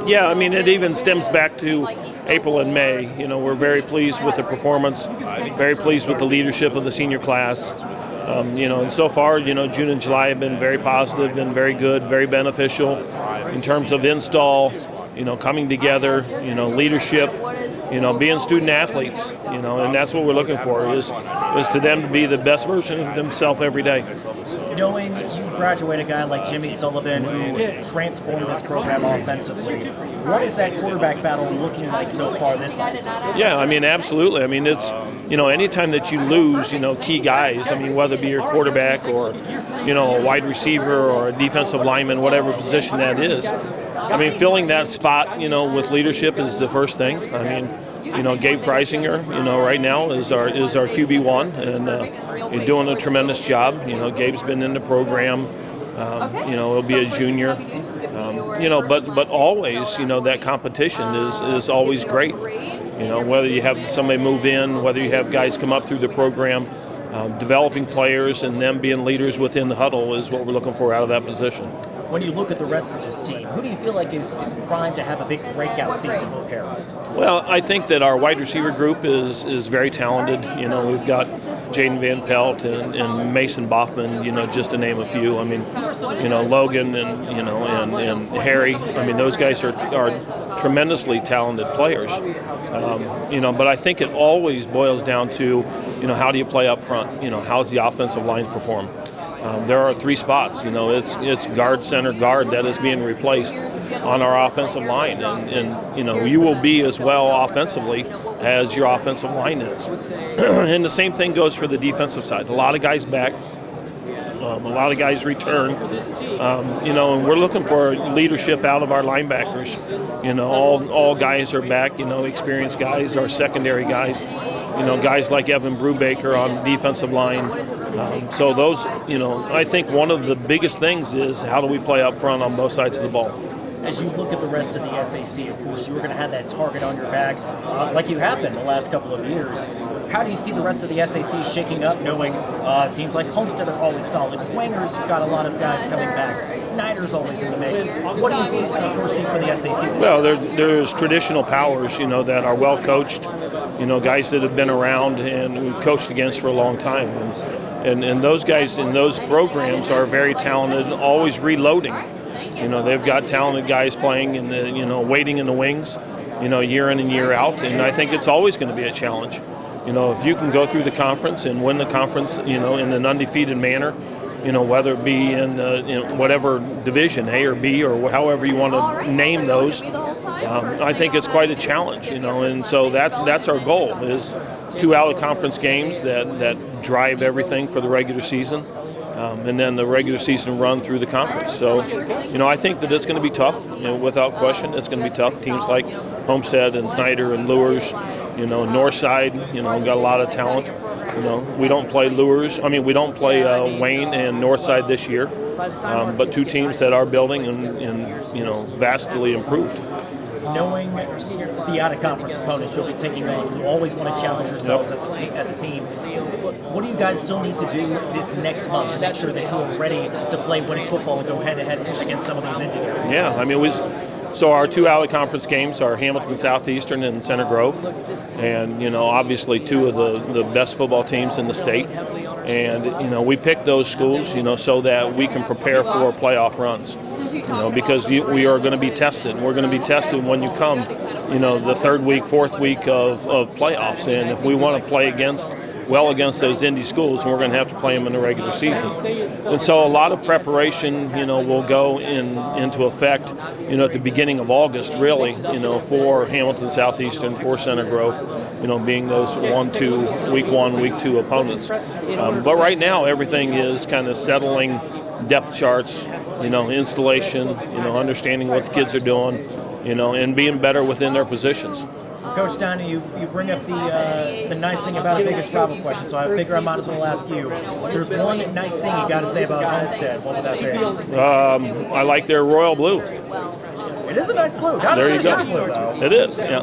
Yeah, I mean, it even stems back to April and May. We're very pleased with the performance, very pleased with the leadership of the senior class. And so far, June and July have been very positive, been very good, very beneficial in terms of install, coming together, leadership, being student athletes, and that's what we're looking for is to them to be the best version of themselves every day. Knowing you graduate a guy like Jimmy Sullivan who transformed this program offensively, what is that quarterback battle looking like so far this offseason? Yeah, I mean, absolutely. I mean, it's, anytime that you lose, key guys, I mean, whether it be your quarterback or, a wide receiver or a defensive lineman, whatever position that is, I mean, filling that spot, with leadership is the first thing. I mean, Gabe Freisinger, right now is our QB1, and he's doing a tremendous job. Gabe's been in the program. He'll be a junior. But always, that competition is always great. Whether you have somebody move in, whether you have guys come up through the program, developing players and them being leaders within the huddle is what we're looking for out of that position. When you look at the rest of this team, who do you feel like is primed to have a big breakout season for Carroll? Well, I think that our wide receiver group is very talented. We've got Jaden Van Pelt and Mason Boffman, just to name a few. I mean, Logan and Harry. I mean, those guys are tremendously talented players. But I think it always boils down to, how do you play up front? How's the offensive line perform? There are three spots. It's guard, center, guard that is being replaced on our offensive line, and you will be as well offensively as your offensive line is. And the same thing goes for the defensive side. A lot of guys back. A lot of guys return, and we're looking for leadership out of our linebackers. All guys are back, experienced guys, our secondary guys, guys like Evan Brubaker on the defensive line. So those, I think one of the biggest things is how do we play up front on both sides of the ball. As you look at the rest of the SAC, of course, you were going to have that target on your back like you have been the last couple of years. How do you see the rest of the SAC shaking up, knowing teams like Homestead are always solid, Wanger's got a lot of guys coming back, Snyder's always in the mix. What do you foresee for the SAC? Well, there's traditional powers, that are well coached, guys that have been around and we've coached against for a long time. And those guys in those programs are very talented, always reloading. They've got talented guys playing and, waiting in the wings, year in and year out. And I think it's always going to be a challenge. If you can go through the conference and win the conference, in an undefeated manner, whether it be in whatever division, A or B, or however you want to name those, I think it's quite a challenge, and so that's our goal is 2 out-of-conference games that drive everything for the regular season. And then the regular season run through the conference. So, I think that it's going to be tough, without question. It's going to be tough. Teams like Homestead and Snyder and Lures, Northside, got a lot of talent. We don't play we don't play Wayne and Northside this year, but 2 teams that are building and vastly improved. Knowing the out-of-conference opponents you'll be taking on, you always want to challenge yourselves as a team. What do you guys still need to do this next month to make sure that you are ready to play winning football and go head-to-head against some of those Indy areas? Yeah, I mean, so our 2 out-of-conference games are Hamilton Southeastern and Center Grove, and obviously 2 of the best football teams in the state. And we pick those schools, so that we can prepare for playoff runs. Because we are going to be tested. We're going to be tested when you come, the 3rd week, 4th week of playoffs. And if we want to play against those Indy schools, we're going to have to play them in the regular season. And so a lot of preparation, will go into effect, at the beginning of August, really, for Hamilton Southeastern, for Center Grove, being those week 1, week 2 opponents. But right now, everything is kind of settling, depth charts, installation, understanding what the kids are doing, and being better within their positions. Coach Dinan, you bring up the nice thing about a biggest rival question, so I figure I might as well ask you. There's one nice thing you got to say about Homestead. What would that be? I like their royal blue. It is a nice blue. There you go. Blue, though. It is, yeah.